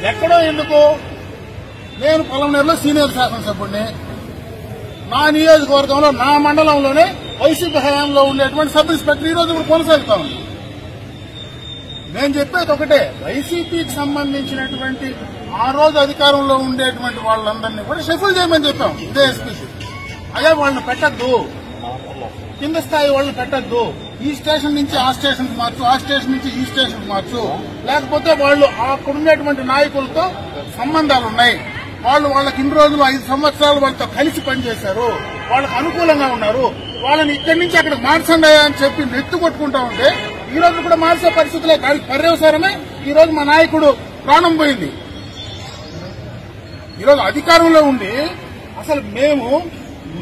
ఎక్కడో ఎందుకు? నేను పొలంనేరులో సీనియర్ శాసనసభ్యుడిని. నా నియోజకవర్గంలో నా మండలంలోనే వైసీపీ హయాంలో ఉండేటువంటి సబ్ ఇన్స్పెక్టర్ ఈ రోజు కూడా కొనసాగుతా ఉంది. నేను చెప్పేది ఒకటే, వైసీపీకి సంబంధించినటువంటి ఆ రోజు అధికారంలో ఉండేటువంటి వాళ్ళందరినీ కూడా షఫుల్ చేయమని చెప్పాం ఇదే ఎస్పీకి. అదే వాళ్ళని పెట్టద్దు, కింద స్థాయి వాళ్ళని పెట్టద్దు, ఈ స్టేషన్ నుంచి ఆ స్టేషన్ కు మార్చు, ఆ స్టేషన్ నుంచి ఈ స్టేషన్ కు మార్చు, లేకపోతే వాళ్ళు అక్కడ ఉండేటువంటి నాయకులతో సంబంధాలున్నాయి, వాళ్ళకి ఇన్ని రోజులు 5 సంవత్సరాలు వాళ్ళతో కలిసి పనిచేశారు, వాళ్ళకి అనుకూలంగా ఉన్నారు, వాళ్ళని ఇక్కడి నుంచి అక్కడికి మార్చండి అని చెప్పి నెత్తు కొట్టుకుంటా ఉంటే ఈ రోజు కూడా మార్చే పరిస్థితులే. దానికి పర్యవసానమే ఈ రోజు మా నాయకుడు ప్రాణం పోయింది. ఈరోజు అధికారంలో ఉండి అసలు మేము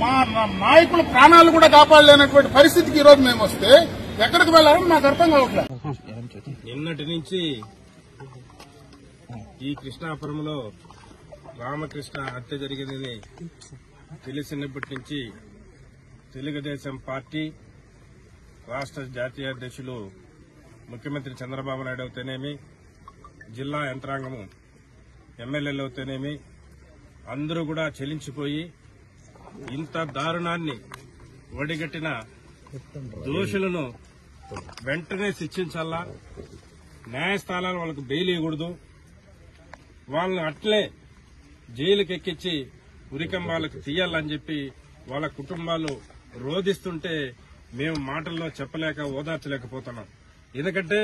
మా నాయకుల ప్రాణాలు కూడా కాపాడలేనటువంటి పరిస్థితికి ఈ రోజు మేము వస్తే ఎక్కడికి వెళ్లాలని నాకు అర్థం కావట్లేదు. నిన్నటి నుంచి ఈ కృష్ణాపురంలో రామకృష్ణ హత్య జరిగిందని తెలిసినప్పటి నుంచి తెలుగుదేశం పార్టీ రాష్ట్ర జాతీయ అధ్యక్షులు ముఖ్యమంత్రి చంద్రబాబు నాయుడు అవుతేనేమి, జిల్లా యంత్రాంగము, ఎమ్మెల్యేలు అవుతేనేమి అందరూ కూడా చెలించిపోయి ఇంత దారుణాన్ని ఒడిగట్టిన దోషులను వెంటనే శిక్షించాలా, న్యాయస్థానాలు వాళ్ళకు బెయిల్ ఇవ్వకూడదు, వాళ్ళని అట్లే జైలుకి ఎక్కించి ఉరికంబాలకు తీయాలని చెప్పి వాళ్ళ కుటుంబాలు రోధిస్తుంటే మేము మాటల్లో చెప్పలేక ఓదార్చలేకపోతున్నాం. ఎందుకంటే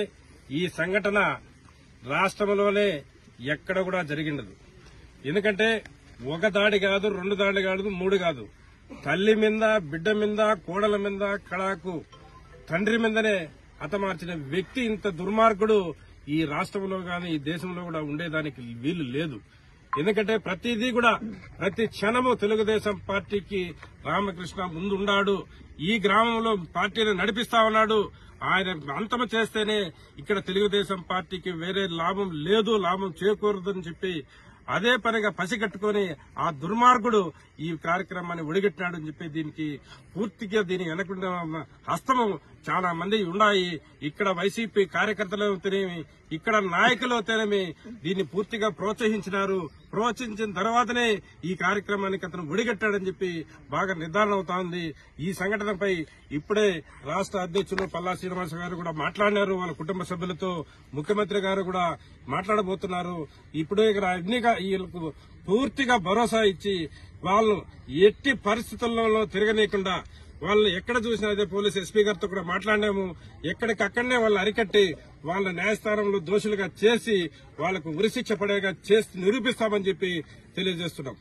ఈ సంఘటన రాష్ట్రంలోనే ఎక్కడ కూడా జరిగినది. ఎందుకంటే ఒక దాడి కాదు, 2 దాడులు కాదు, 3 కాదు, తల్లి మీద, బిడ్డ మీద, కోడల మీద, కళాకు తండ్రి మీదనే హతమార్చిన వ్యక్తి ఇంత దుర్మార్గుడు ఈ రాష్ట్రంలో గాని ఈ దేశంలో కూడా ఉండేదానికి వీలు లేదు. ఎందుకంటే ప్రతిదీ కూడా ప్రతి క్షణము తెలుగుదేశం పార్టీకి రామకృష్ణ ముందున్నాడు, ఈ గ్రామంలో పార్టీని నడిపిస్తా ఉన్నాడు, ఆయన అంతమ చేస్తేనే ఇక్కడ తెలుగుదేశం పార్టీకి వేరే లాభం లేదు, లాభం చేకూరదని చెప్పి అదే పనిగా పసిగట్టుకుని ఆ దుర్మార్గుడు ఈ కార్యక్రమాన్ని ఒడిగట్టినాడని చెప్పి దీనికి పూర్తిగా దీని వెనకుండా హస్తము చాలా మంది ఉన్నాయి. ఇక్కడ వైసీపీ కార్యకర్తలు అవుతేనేమి, ఇక్కడ నాయకులు అవుతేనేమి దీన్ని పూర్తిగా ప్రోత్సహించినారు. ప్రోత్సహించిన తర్వాతనే ఈ కార్యక్రమానికి అతను ఒడిగట్టాడని చెప్పి బాగా నిర్ధారణ అవుతా ఉంది. ఈ సంఘటనపై ఇప్పుడే రాష్ట్ర అధ్యక్షులు పల్లా శ్రీనివాస గారు కూడా మాట్లాడినారు, వాళ్ళ కుటుంబ సభ్యులతో ముఖ్యమంత్రి గారు కూడా మాట్లాడబోతున్నారు. ఇప్పుడే వీళ్ళకు పూర్తిగా భరోసా ఇచ్చి వాళ్ళు ఎట్టి పరిస్థితుల్లో తిరగనీయకుండా వాళ్ళు ఎక్కడ చూసినా అదే పోలీసు ఎస్పీ గారితో కూడా మాట్లాడినాము, ఎక్కడికక్కడనే వాళ్ళు అరికట్టి వాళ్ళ న్యాయస్థానంలో దోషులుగా చేసి వాళ్లకు ఉరిశిక్ష పడేగా చేసి నిరూపిస్తామని చెప్పి తెలియజేస్తున్నాం.